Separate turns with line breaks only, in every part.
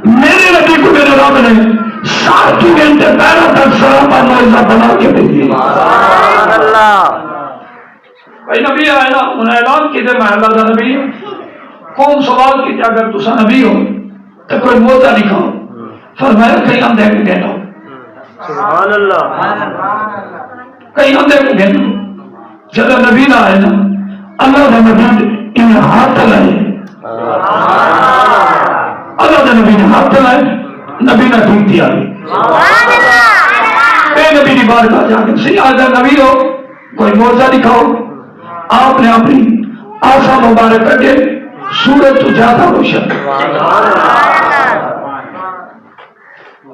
میرے نبی کو میرے رب نے 7 گھنٹے پہلے تک سراپا معجزہ بنا کے بھیجی. بھائی نبی آئے نا انہیں اعلان کیتے میں اللہ کا نبی ہوں. قوم سوال کی اگر تسا نبی ہو تو کوئی موتا نہیں کھاؤ. فرمایا کہیں اندھے کو کہنا ہو, سبحان اللہ, کہیں اندھے کو کہنا ہو. جب نبی نہ آئے نا اللہ کا نبی انہیں ہاتھ لائے, اللہ کا نبی نے ہاتھ لائے, نبی نے ٹھیک دیا. اے نبی کی بات کا جا کے صحیح آج نبی ہو کوئی موتا نہیں کھاؤ. آپ نے اپنی آسا مبارک کر کے سورج تو زیادہ روشن,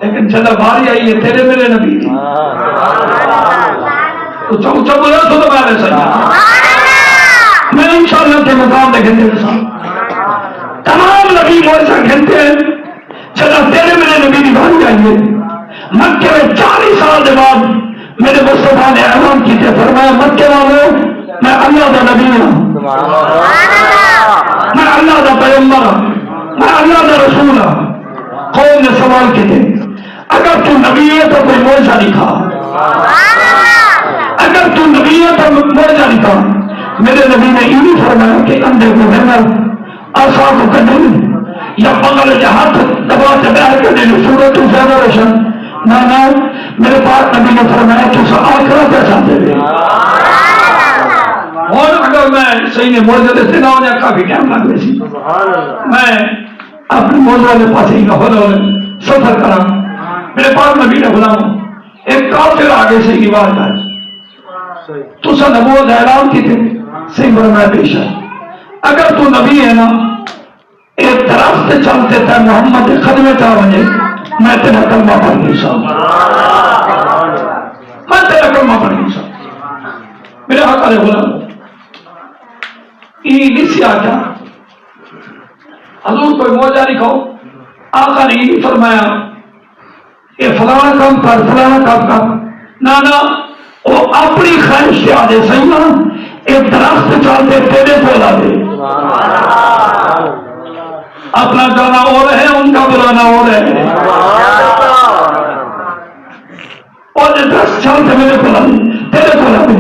لیکن جب باری آئی ہے تیرے میرے نبی کی تو چوچا بولا تو میں نے سجا میں انشاءاللہ کے مقام میں گھنٹے کے ساتھ تمام نبی موجزہ گھنٹے ہیں. جب تیرے میرے نبی کی باری آئی ہے مکے میں 40 سال کے بعد میرے مصطفیٰ نے اعلان کی تھے, فرمایا مکے والوں میں اللہ کا نبی ہوں, میں اللہ کا پیغمبر ہوں, میں اللہ کا رسول ہوں. قوم نے سوال کیے اگر تو نبی ہے تو کوئی معجزہ نہیں کھا, اگر تو نبی ہے تو معجزہ نہیں کھا. میرے نبی نے یہ بھی فرمایا کہ اندھے کو دینا, آسا کو کرنے یا بغل کے ہاتھ دبا کے بیٹھ کر دینے سورج تو زیادہ روشن. نہ میرے پاس نبی نے فرمایا کہ اس آخرت ایسا دے دے. اور اگر میں صحیح نے موجود سے نہ ہو جائے کافی ٹائم لگ رہی سی, میں اپنے موضوع والے پاس ہی نہ سفر کرا. میرے پاس نبی نے بلاؤں ایک کافر آگے سے کی بات ہے تو سا نبوت اعلان کی تھی صحیح فرمایا پیش ہے. اگر تو نبی ہے نا ایک درخت چلتے تھے محمد خدمے چاہ بجے میں تیرا کلمہ پڑھ نہیں سکتا, میں تیرا کلمہ پڑھ نہیں سکتا. میرے آقا نے بولا نہیں سی آتا حضور کوئی موجہ نہیں کھاؤ. آقا نے یہ فرمایا یہ فلانا کام کر فلانا کام کر, نہ وہ اپنی خواہش سے آدھے صحیح نا ایک درخت چلتے تیرے بولا دے, اپنا جانا اور ہے ان کا بلانا اور ہے, اور درخت چلتے میرے بولا دے تیرے بولا دے.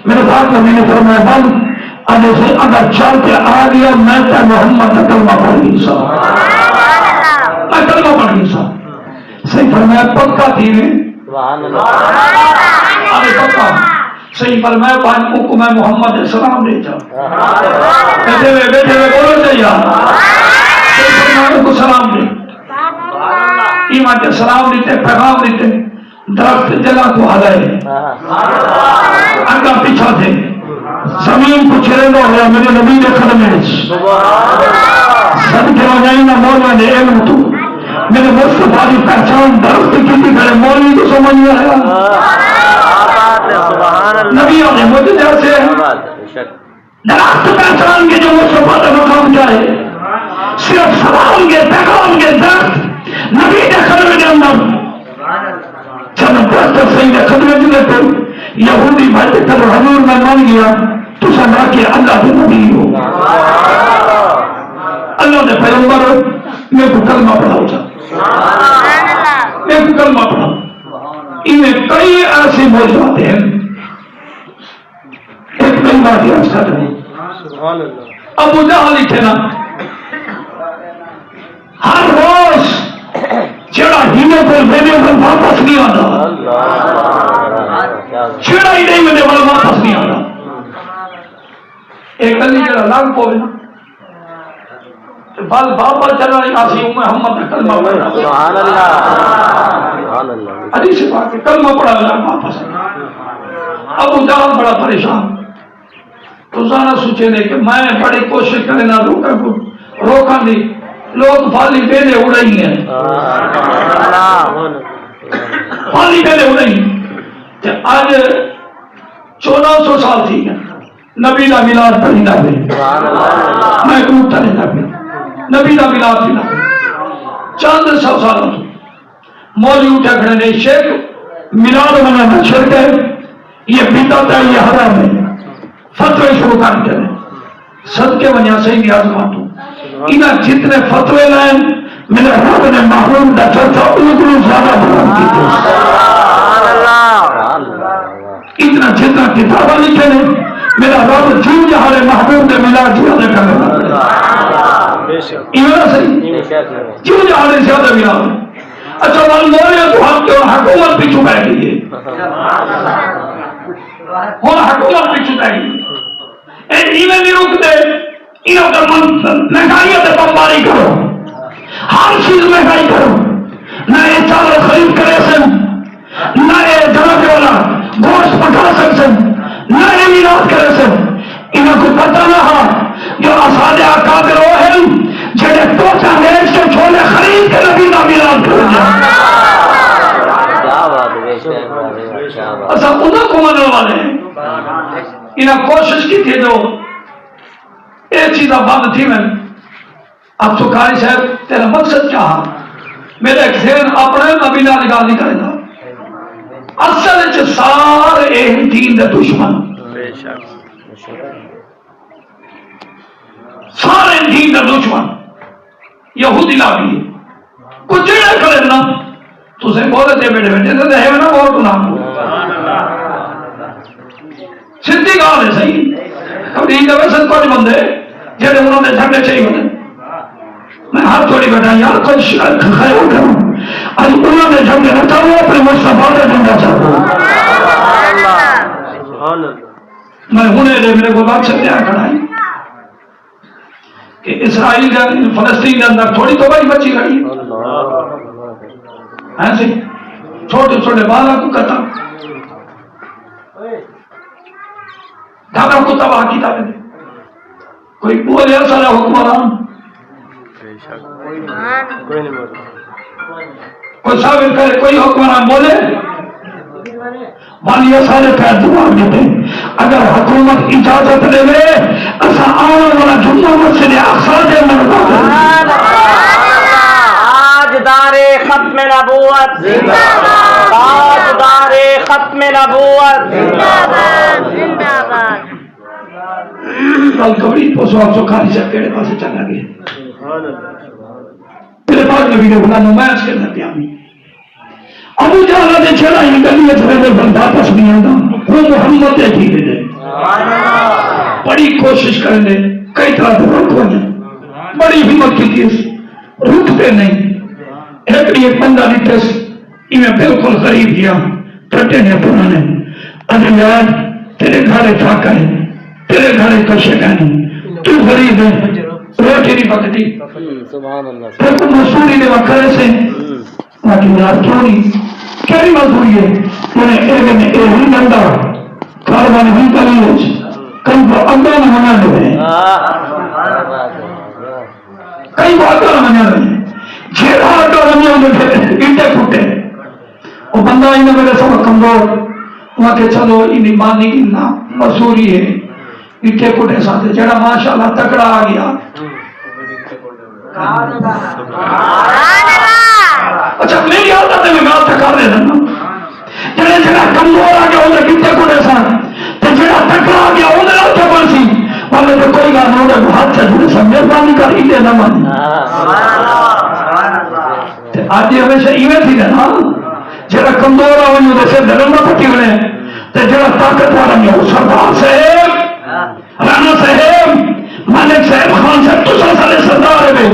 میرے پاس نبی نے فرمایا بند آنے سے اگر چل کے آ گیا میں تو محمد کا کلمہ پڑھ نہیں سکتا, میں کلمہ پڑھ نہیں سکتا. صحیح فرمایا پکا تھی ارے پکا صحیح فرمایا پانچوں کو میں محمد السلام دے جاؤں بیٹھے ہوئے بولو چاہیے صحیح فرمایا کو سلام دے ایمان کے سلام دیتے پیغام دیتے. درخت جگہ کو ہلائے آگا پیچھا تھے زمین کو چھڑے نہ ہوا میرے نبی نے خدمے سب کے وجائی نہ مولا نے علم تو میرے مصطفیٰ کی پہچان درخت کسی کرے مولوی کو سمجھ میں آیا. نبیوں نے مجھے جیسے درخت پہچان کے جو مصطفیٰ نے مقام جائے صرف سلام کے پیغام کے درخت نبی کے خدمے کے اندر جب درخت صحیح کے خدمے کے لیے یہودی بھائی کر حضور میں مان گیا تو سمجھا کہ اللہ کے نبی ہو, اللہ نے پیغمبر ہو. میں کو کلمہ پڑھاؤ جا, میں کو کلمہ پڑھاؤ. انہیں کئی ایسے موجود ہیں ایک کئی بات یہ عرض کر رہے ہیں. ابو جہل تھے نا ہر روز جڑا ہینے کو میرے پر واپس نہیں آتا, چھڑا ہی نہیں میرے پر واپس نہیں آتا. ایک گلی جڑا لگ پوے بل بابا چلا یاسی محمد کا کلمہ پڑھا سبحان اللہ حدیث پاک کلمہ پڑھا لگ واپس. ابو جہل بڑا پریشان روزانہ سوچے نے کہ میں بڑی کوشش کرے نہ روکا دی لوگ پھالی بیلے اڑائی ہیں پھالی بیلے اڑائی. آج 1400 سال تھی نبی کا میلاد پڑھی نہ پڑھی میں اٹھا نہیں نہ پڑھی نبی کا میلاد بھی نہ پڑھی. چند 100 سالوں مولوی اٹھا کھڑے نے شیخ میلاد منانا چھوڑ گئے یہ بدعت ہے یہ حرام ہے فتوے شروع کر کے صدقے وجہ سے ہی آزماتوں انہیں جتنے فتوے لائیں میرے رب نے محروم کا چرچا اتنا زیادہ بیان کیا، اتنا جتنا کتابیں لکھے نے میرا رب جیو جہاں محبوب نے ملا جیو نے کرنا صحیح جیو جہاں زیادہ ملا۔ اچھا مان بولے تو ہم کیوں حکومت پیچھو بیٹھ گئی ہے، ہوں حکومت پیچھو بیٹھ گئی نہیں رکتے، انہوں کا مہنگائی سے بمباری کرو، ہر چیز مہنگائی کرو، نہ یہ چاول خرید کرے سن، نہ یہ جناب والا گوشت پکا سکتے، نہ یہ میراث کرے سن، انہوں کو پتہ نہ ہا جو اسادے اکابر وہ ہیں جڑے توچا نیش کے چھولے خرید کے نبی کا میراث کر دیا۔ اصل انہوں کو منع والے ہیں، انہوں کوشش کی تھی جو ایک چیزہ بند تھی میں اب تو قاری صاحب تیرا مقصد کیا ہے؟ میرے ایک ذہن اپنے نبی نال گل نہیں کرے گا، اصل وچ سارے دین دے دشمن، سارے دین دے دشمن یہودی لاگی کچھ جڑے کرے نا تسے بولے دے بیٹھے بیٹھے تے ہے نا بہت گناہ سیدھی گل ہے صحیح۔ اب دین دے ویسے کچھ بندے جڑے انہوں نے جھگڑے چاہیے ہوتے میں ہر تھوڑی بیٹھا یار کچھ خیال کروں آج انہوں نے جھگڑے نہ چاہوں اپنے مصطفیٰ کا جھنڈا چاہوں۔ میں ہنے میرے کو بات سے کیا کھڑائی کہ اسرائیل کا فلسطین کے اندر تھوڑی تو بھائی بچی گئی ہے سی چھوٹے چھوٹے بالا کو قتل دھاگا کو تباہ کی تھا کوئی بولے سارا حکمران کوئی ثابت کرے کوئی حکمران بولے مالیہ سارے پیر جواب دیتے اگر حکومت اجازت لے لے ایسا آنے والا جمعہ مسجد اقصی دے مردا
تاجدار ختم نبوت تاجدار ختم نبوت
زندہ باد
کل کبھی پوسو آپ سو کھاری سے پیڑے پاسے چلا گئے میرے پاس نبی نے بلا نمائش کرنا پیا ابو جہل نے چھڑا ہی گلی میں بندہ پس نہیں آتا وہ محمد دیکھی دے بڑی کوشش کرنے کئی طرح سے رکھو نہیں بڑی ہمت کی تھی رکتے نہیں ایک بندہ نکس انہیں بالکل غریب کیا ٹٹے نے پرانے ابھی یار تیرے گھر تھاکا ہے تیرے گھر کشے نہیں تو غریب ہے روٹی نہیں پکتی پھر تو مسوری نے وکرے سے لیکن یار کیوں نہیں کیری مزدوری ہے انہیں ایک نے ایک ہی گنڈا کاروان بھی کری کئی کو اندر نہ منا لے کئی کو اندر نہ منا لے جھیڑا اندر نہ منا لے انٹے پھوٹے وہ بندہ انہیں میرے سب کمزور وہاں کہ چلو انہیں مانی کی نا مزدوری ہے انٹے پھوٹے ساتھ جڑا ماشاءاللہ تکڑا آ گیا اچھا میری عادت ہے میں گال تکار دے دیں جڑے جڑا کمزور آ گیا انہیں کتے کو دے سان تو جڑا تکڑا آ گیا انہیں نہ کیا پڑسی والے تو کوئی گال نہ انہیں ہاتھ سے جڑے سمجھے بانی کر ہی دے نہ مانی آج یہ ہمیشہ ایویں تھی نا جڑا کمزور آ انہیں جیسے دلن نہ پٹی ہونے تو جڑا طاقت والا نہیں ہو سردار صاحب رانا صاحب مالک صاحب خان صاحب تو سارے سردار ہے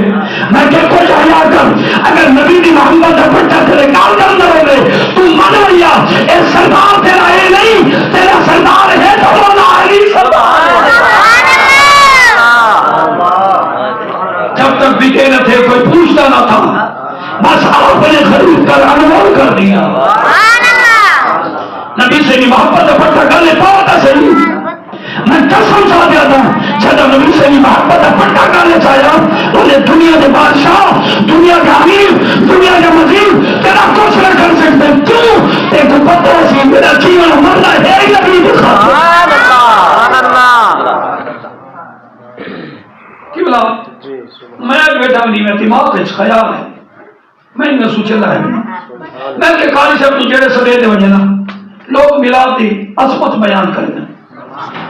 میں کہ کچھ آیا کر اگر نبی دی محمد کا بچہ تیرے کام کر نہ ہوگے تو من لیا اے سردار تیرا ہے نہیں تیرا سردار ہے تو مولا علی سردار جب تک بکے نہ تھے کوئی پوچھتا نہ تھا بس آپ نے خرید کر انمول کر دیا نبی سے نہیں محبت کا بچہ کر لے پاؤ تھا صحیح میں قسم چاہ دیا تھا جب نبی سے بھی محبت پٹا کرنے چاہیا بولے دنیا کے بادشاہ دنیا کے امیر دنیا کے مزید تیرا کچھ نہ کر سکتے کیوں ایک پتہ سی میرا جیون مرنا ہے ہی نبی دکھا کی بلا میں بیٹا نہیں میں دماغ کے خیال ہے میں انہیں سوچے لائے میں کہ قاری صاحب تو جڑے سدے دے وجہ نا لوگ ملاد دی عظمت بیان کرتے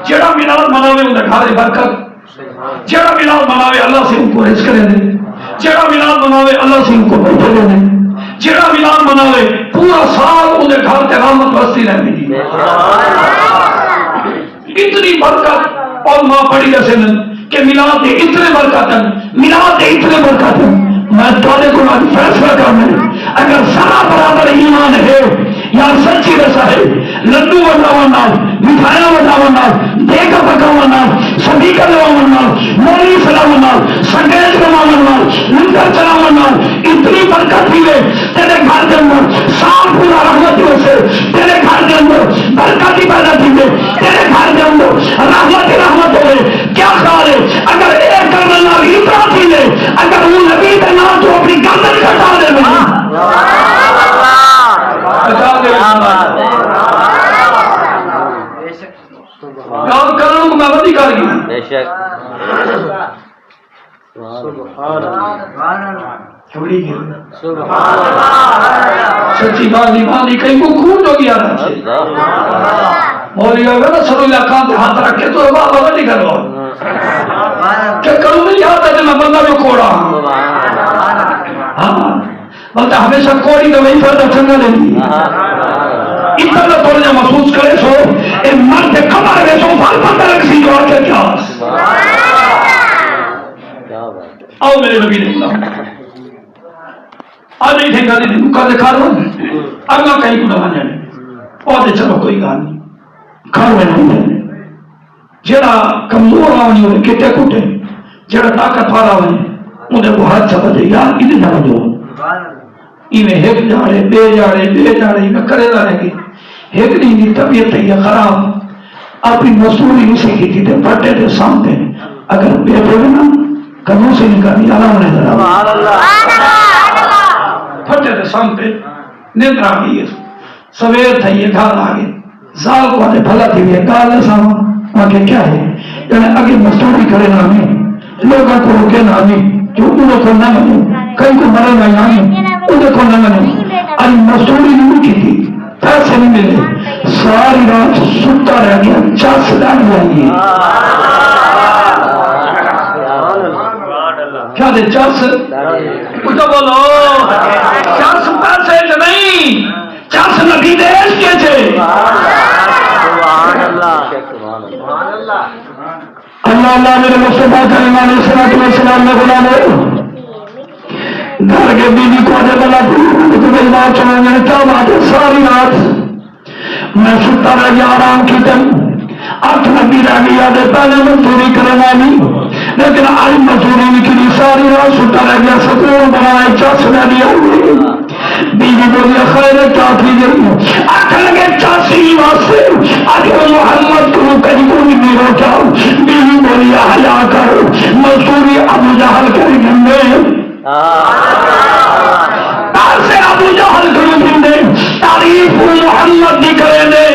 جڑا ملاد مناوے انہیں گھر برکت جڑا ملاد مناوے اللہ سے ان کو رزق کرے دے جڑا ملاد مناوے اللہ سنگھ کو بیٹھے رہے جڑا ملاد مناوے پورا سال انہیں گھر تے رحمت بستی رہنے دی اتنی برکت اور ماں پڑھی رسے کہ ملاد دے اتنے برکت ہیں ملاد دے اتنے برکت ہیں میں تھوڑے کو آج فیصلہ کرنا ہے اگر سارا برابر ایمان ہے یا سچی رسا ہے لڈو بناوانا مٹھائیاں بناوانا دیکھا پکاوانا سبیکہ لوانا مولی سلاوانا سنگیج بناوانا لنگر چلاوانا اتنی برکت ہی ہے تیرے گھر کے اندر سال پورا رحمت سے تیرے گھر کے اندر برکت ہی پیدا کی ہے تیرے گھر کے اندر رحمت ہی رحمت ہوئے کیا خیال ہے اگر ایک کرنے والی ابرات ہی لے اگر وہ نبی کے نام تو اپنی گردن کٹا دے گاؤں کروں کو میں بدی کر گئی چھوڑی گئی سچی بات نہیں کہیں کو خون ہو گیا مولی ہوگا نا سرو علاقہ پہ ہاتھ رکھے تو بابا بدی کرو کہ کروں نہیں آتا کہ میں بندہ جو کوڑا ہاں بلکہ ہمیشہ کوڑی تو وہی فرد چنگا لیں گی اتنا تھوڑا جا محسوس کرے سو اے مرد کمر میں سو فال پتہ رکھ سی جو آکے کیا آؤ میرے نبی نے اللہ آج نہیں تھے گا نہیں مکہ دکھا رہا ہوں اب نہ کہیں کو دبا جانے اور دے چلو کوئی گا نہیں کھاڑ میں نہیں جانے جڑا کمزور آنی ہوئے کٹے کٹے جڑا طاقت والا ہوئے انہیں وہ ہاتھ چھپا دے یار ادھر جانا جو ایویں ہیک جاڑے بے جاڑے ایویں کرے دا رہے گی ہیک نہیں دی طبیعت ہے یہ خراب اپنی مصوری اسے کی تھی تے پٹے دے سامنے اگر بے پڑے نا کنوں سے نکالی آلہ ہونے ذرا پٹے دے سامنے نیند آ گئی ہے سویر تھا یہ گھر آگے زال کو آنے بھلا تھی یہ گال ساما آگے کیا ہے یعنی آگے مصوری کرے نا ہمیں لوگوں کو روکے نا ہمیں جو انہوں کو نہ منے کہیں کو مرے نہ ہمیں انہیں کو نہ منے آج مصوری نہیں کی تھی پیسے نہیں ملے ساری رات ستا رہ گیا چاس ڈالی آئی کیا دے چاس کچھ بولو چاس پیسے جو نہیں چاس نبی دیش کے چھے اللہ میرے مصطفیٰ کریم علیہ السلام نے بلا لے گھر کے بیوی کو آنے بلا تو میری بات چلا میں نے کیا بات ہے ساری رات میں ستا رہ گیا آرام کی تم آٹھ نبی رہ گیا دے پہلے مزدوری کرنے والی لیکن آج مزدوری نکلی ساری رات ستا رہ گیا سکون بنائے چاس نہ دیا بیوی بولی خیر کیا کی گئی آٹھ لگے چاسی واسطے آج محمد کو کہیں کو نہیں روکا بیوی بولی حیا کر مزدوری ابو جہل کریں گے سے ابو جہل کریں گے تعریف محمد دی کریں گے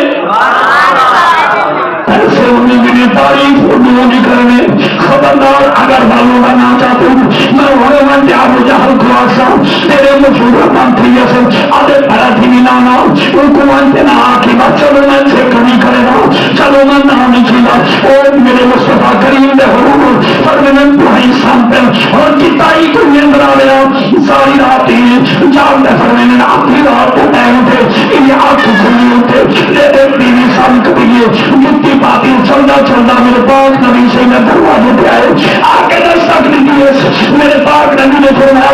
ایسے انہیں بھی تعریف نہیں کرنے خبردار اگر معلوم نہ چاہتے میں ہوئے من دے ابو جہل کو آسا تیرے مشہور پانتھی جیسے آدھے بڑا تھی ملانا ان کو مانتے نہ آکی بات چلو میں سے کمی کرے گا چلو میں نہ نہیں کھیلا اور میرے مصطفیٰ کریم دے حضور فرمینن پوہی سامتے اور کتائی کو نیندر آلیا ساری رات ہی جانتے فرمینن آخری رات کو نئے اٹھے انہیں آنکھ کھلی اٹھے لے دے بیوی سال کبھیے مٹی پاتی چلدا چلدا میرے پاک نبی سے میں دروازے پہ آئے آگے دستک نہیں دیے میرے پاک نبی نے فرمایا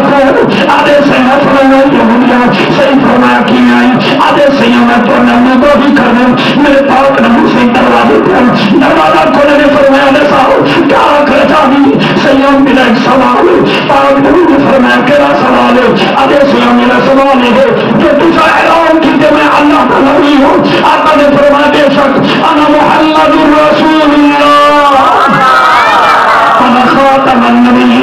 آدھے سے میں فرمایا یہودیاں صحیح فرمایا کی آئی آدھے سے میں فرمایا میں تو بھی کر دیں میرے پاک نبی سے دروازے پہ دروازہ کھولے نے فرمایا نے صاحب کیا کر چاہی سیام میرا ایک سوال پاک نبی نے فرمایا کیڑا سوال ہے آدھے سیام میرا سوال ہے کہ تجھا اعلان کی کہ میں اللہ کا نبی ہوں آقا نے فرمایا بے شک انا محمد رسول اللہ انا خاتم النبی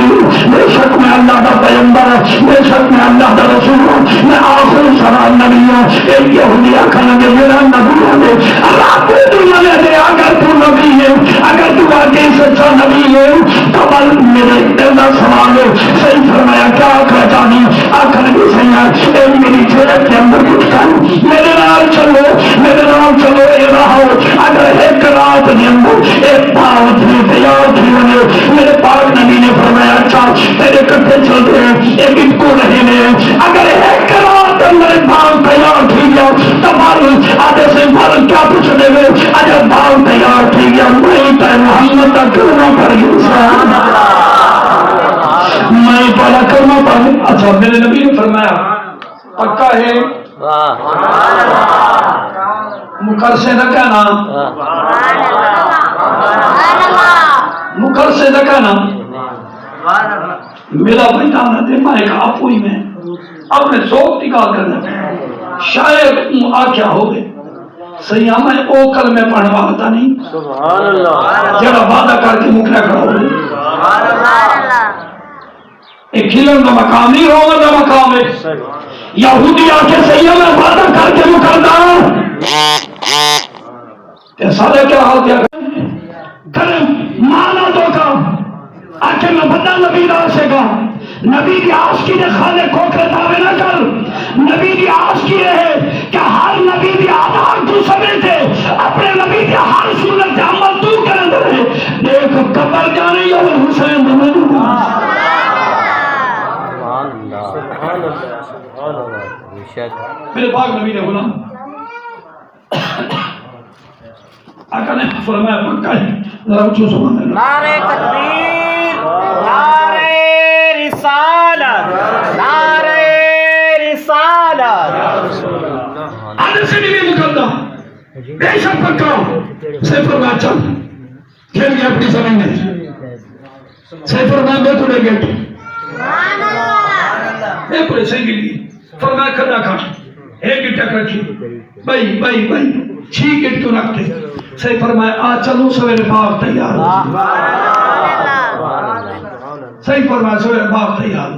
بے شک میں اللہ کا پیغمبر بے شک میں اللہ کا رسول ہوں میں آخر سرا نبی ہوں ایک یہودی آخر کے میرا نبی ہے اللہ کو دنیا میں دے اگر تو نبی ہے اگر تو آگے سچا نبی ہے تو بل میرے دل کا سوال ہے صحیح فرمایا کیا آخر چاہی آخر بھی صحیح ہے ایک میری جیب کے اندر کچھ کر میرے نام چلو اے رہو اگر ایک رات کے اندر ایک دعوت میں تیار تھی ہونے میرے پاک نبی نے فرمایا اچھا تیرے کٹھے چلتے ہیں ایک محمد کا کلمہ پڑھ گیا میں پہلا کلمہ پڑھ گیا. اچھا میرے نبی نے فرمایا پکا ہے مکر سے نہ کہنا مکر سے نہ کہنا میرا بیٹا نہ دے میں کہا آپ ہوئی میں اپنے ذوق نکال کر دیں شاید آکیا ہو گئے سیاح میں او کلمے پڑھنے والا تھا نہیں جڑا وعدہ کر کے مکرا کھڑا ہو گئے ایک کھلن کا مقام نہیں ہوگا نہ مقام ہے یہودی آ کے سیاح میں وعدہ کر کے مکردا سارے کیا حال کیا کریں مانا تو کا آخر میں بندہ نبی راسے گا نبی کی آشکی نے خالے کھوکھرے دعوے نہ کر نبی کی آشکی یہ ہے کہ ہر نبی کی آدھار تو سمیتے اپنے نبی کی ہر سنت عمل تو کرن رہے دیکھ قبر جانے یا حسین دمیں میرے پاک نبی نے بولا آقا نے فرمایا پکا ہے ذرا اچھو سبحان اللہ
نعرہ تکبیر نعرہ رسالت نعرہ رسالت
آدھے سے بھی مقدم بے شک پکا سے فرمایا چل کھیل گیا اپنی زمین میں سے فرمایا بے تھوڑے گیٹ بے پورے سے گلی فرمایا کھڑا کھا ایک گٹک رکھی بھائی چھ گٹ کیوں رکھتے سے فرمایا آ چلو سویرے باغ تیار صحیح فرمایا سویرے باغ تیار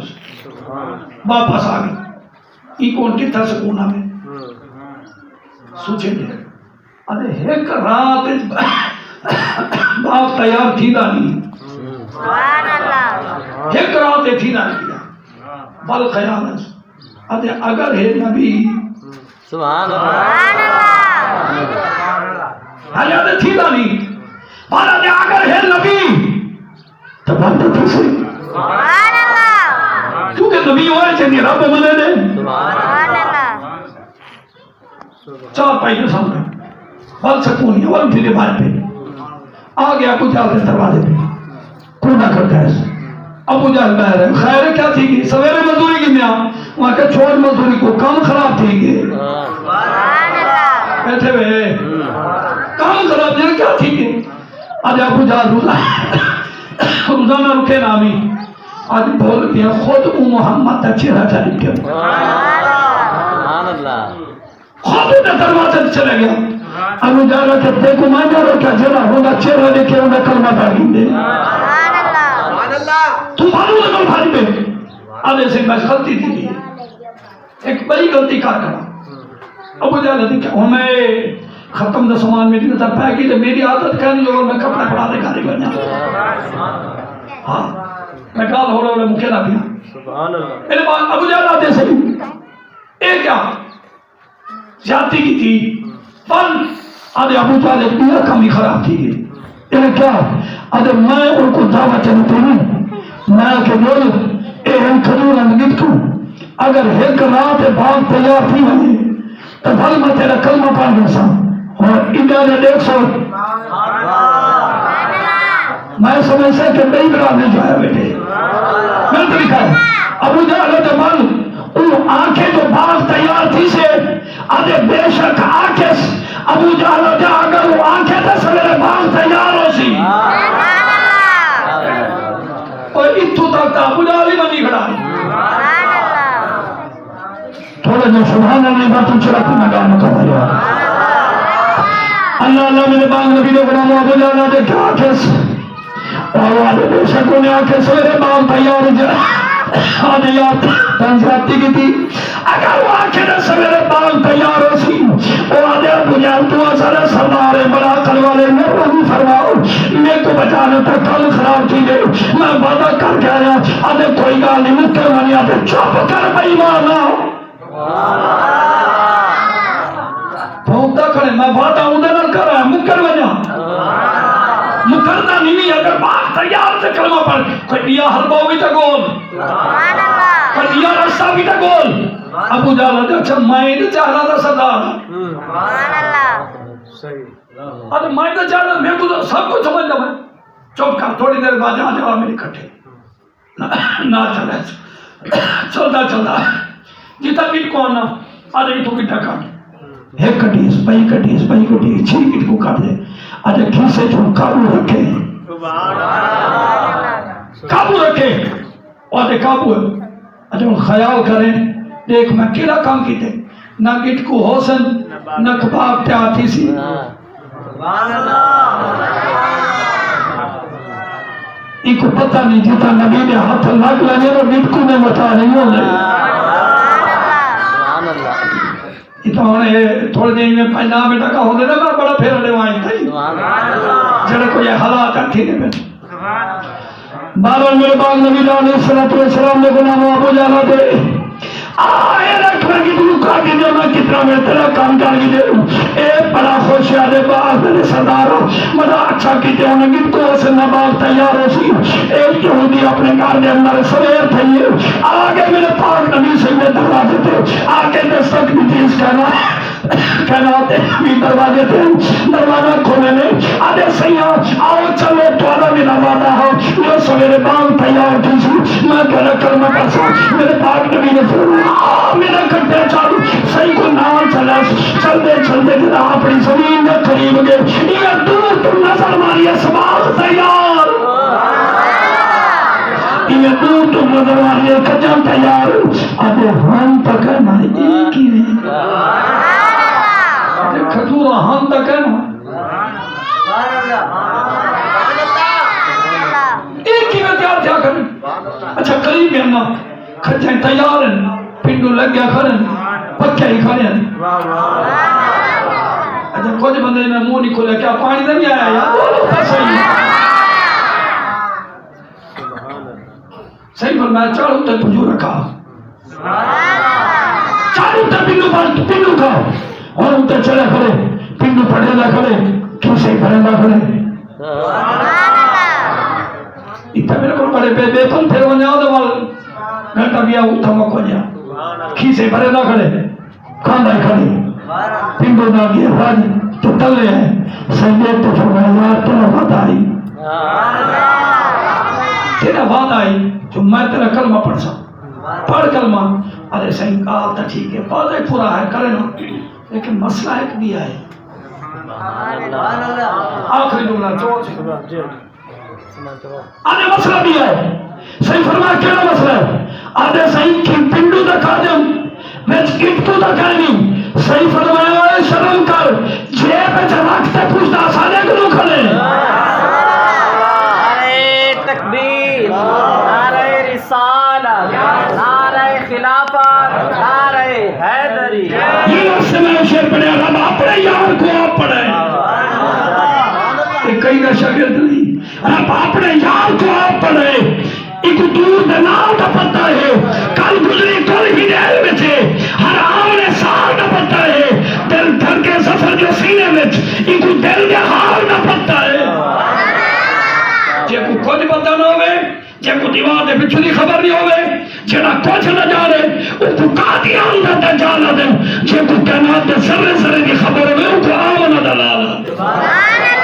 واپس آ گئی یہ کون کتنا سکون ہمیں سوچیں گے ارے ایک رات باغ تیار تھی دا نہیں ایک رات تھی دا نہیں بل خیال ہے ارے اگر ہے نبی
سبحان اللہ
حیات تھی دا نہیں مانا دے اگر ہے نبی تو بند تو سے کیونکہ نبی ہوئے چاہیے رب منے دے چار پائی کے سامنے بل سکونی اول پھر بار پہ آ گیا ابو جہل کے دروازے پہ کونا کرتا ہے ابو جہل بہر ہے خیر کیا تھی گی سویرے مزدوری کی نیا وہاں کہ چھوڑ مزدوری کو کام خراب تھی گی بیٹھے ہوئے کام خراب تھی کیا تھی گی آج ابو جہل روزانہ رکھے نامی آج بول دیا خود محمد کا چہرہ چلی کیا خود نے دروازے چلے گیا ابو جہل کہ دیکھو میں جا رہا کیا جرا ہوگا چہرہ لے کے انہیں کلمہ پڑھیں دے تم معلوم ہے کل بھائی میں آدھے سے میں غلطی تھی ایک بڑی غلطی کار کرا ابو جہل نے کہا ہمیں ختم دا سامان میری نظر پہ کی تو میری عادت کرنی اور میں کپڑا پڑا دے کاری بنیا ہاں میں کال ہو رہا ہوں مکھے نہ پیا میرے بعد ابو جہل آتے سے ایک کیا جاتی کی تھی فن آدھے ابو جہل ایک دیا کمی خراب تھی ایک کیا آدھے میں ان کو دعوت چلتے ہوں میں کہ بول اے ہم کھجور انگت کو اگر ایک رات باغ تیار تھی ہوئی تو بھل میں تیرا کلمہ پڑھ گیا سا اور انڈیا نے 100 میں سمجھ سے کہ نہیں بڑا نہیں جایا بیٹے میں تو لکھا ہے ابو جہل نے بل ان آنکھیں جو باغ تیار تھی سے آدھے بے شک آنکھیں ابو جہل نے اگر وہ آنکھیں تو سویرے باغ تیار ہو سی اور اتو تک تا ابو جہل ہی بنی کھڑا ہے تھوڑا جو سبحان اللہ باتوں چرا کو نگاہ کر دیا اللہ میرے باغ نبی نے غلام ابو جہل نے کیا آنکھیں اور آدھے بے شک انہیں آنکھیں سویرے باغ تیار ہو جائے آدھے یاد تنزیاتی کی تھی اگر وہ آنکھیں نے سویرے باغ تیار ہو سی وہ آدھے ابو جہل تو اثر سردار بڑا کل والے میں رہی فرماؤ میں کو بچانے تک کل خراب کی گئی میں وعدہ کر کے آیا آدھے کوئی گال نہیں مکر منی آدھے چپ کر بھائی مارنا پھونکتا کھڑے میں وعدہ اندر نہ کر رہا مکر منی مکرنا نہیں اگر باغ تیار سے کلمہ پڑھ کوئی دیا حربہ بھی تا گول کوئی دیا رستہ بھی تا گول ابو جہل نے اچھا میں نے چاہ رہا تھا سردار ارے میں نے چاہ رہا میرے کو سب کچھ سمجھ جا چپ کر تھوڑی دیر بعد آ جاؤ میرے کٹھے نہ چلے چلتا چلتا جیتا گٹ کو آنا آج ہی تو گٹا کٹ ایک کٹیس پئی چھ گٹ کو کٹ دے آج کھیسے جو قابو رکھے اور قابو آج ہم خیال کریں دیکھ میں کیڑا کام کیتے نہ گٹ کو حسن نہ کباب تے آتی سی ان کو پتہ نہیں جیتا نبی نے ہاتھ لگ لگے تو گٹ کو میں بتا نہیں ہونے یہ تو ہمیں تھوڑے دن میں پہنا بیٹا کا ہونے لگا بڑا پھر لے وائن تھی جڑے کو یہ حالات اٹھی نے میں بارہ میرے بعد نبی علیہ السلام نے غلام ابو جانا دے آئے رکھنا کی تو کہا کہ جو میں کتنا میں تیرا کام کر گی دے اے بڑا خوش آدھے باغ میرے سردارہ مدہ اچھا کیتے ہونے گی تو اسے نباغ تیار ہو سی ایک یہودی اپنے گھر دے اندر سویر تھے آگے میرے پاک نبی سے میں دروازے تھے آگے دستک بھی تیز کہنا آتے بھی دروازے تھے دروازہ کھولے نے آدھے سیاں آؤ چلو تو آدھا میرا وعدہ ہو جو سویرے باغ تیار تھی سی میں کہنا کرنا پرسا میرے پاک نبی نے فرمایا میرا کٹے چالو صحیح کو نام چلا چلتے جدا اپنی زمین میں قریب گئے یہ دور تم نظر ماری اسباغ تیار یہ دور تم نظر ماری کجم تیار آدھے ہم تک ہے نا ایک ہی نہیں آدھے کھجورہ ہم تک ہے نا ایک ہی میں تیار تھا کریں اچھا قریب ہے نا کھجیں تیار ہیں پنڈو لگ گیا کھڑیں پکے ہی کھڑے ہیں اچھا کچھ بندے میں منہ نہیں کھولے کیا پانی نہیں آیا یا بولو تھا صحیح صحیح فرمایا چاڑو تے پجو رکھا چاڑو تے پنڈو کھاؤ اور تے چلے کھڑے پنڈو پڑھے نہ کھڑے کیسے پڑھے نہ کھڑے اتنا میرے کو پڑھے بے پن پھر وہ جاؤ دے وال گھنٹا بیا اٹھا مکو جا کھیسے بھرے نہ کھڑے کھانا کھڑے پنڈو نہ گیا راج تو تلے ہیں سیدے تو فرمایا تیرا وعدہ آئی تیرا وعدہ آئی جو میں تیرا کلمہ پڑھ سا پڑھ کلمہ ارے صحیح کہا تھا ٹھیک ہے وعدہ پورا ہے کرے نا لیکن مسئلہ ایک بھی ہے آخری جملہ آدھے مسئلہ بھی ہے صحیح فرمایا کیڑا مسئلہ ہے آدھے صحیح پنڈو دا کھاجم میں گٹو دا کھانی صحیح فرمایا شرم کر جیب جماعت تے پوچھتا سارے گلو کھلے
نعرہ تکبیر نعرہ رسالت نعرہ خلافت نعرہ حیدری
یہ وقت سے میں شیر پڑھے رب اپنے یار کو آپ پڑھے ایک کئی کا شاگرد نہیں رب اپنے یار کو آپ پڑھے ایک دور دنال کا پتہ ہے کل گزری کل ہی دیر میں تھے ہر آمنے سال کا پتہ ہے دل دھر کے سفر جو سینے میں ایک دل کے حال کا پتہ ہے جے کو کچھ پتہ نہ ہوئے جے کو دیوار دے پچھلی خبر نہیں ہوئے جیڑا کچھ نہ جانے ان کو قادیان دا دجال دے جے کو کائنات دے سرے سرے کی خبر ہوئے ان کو آمنہ دلالا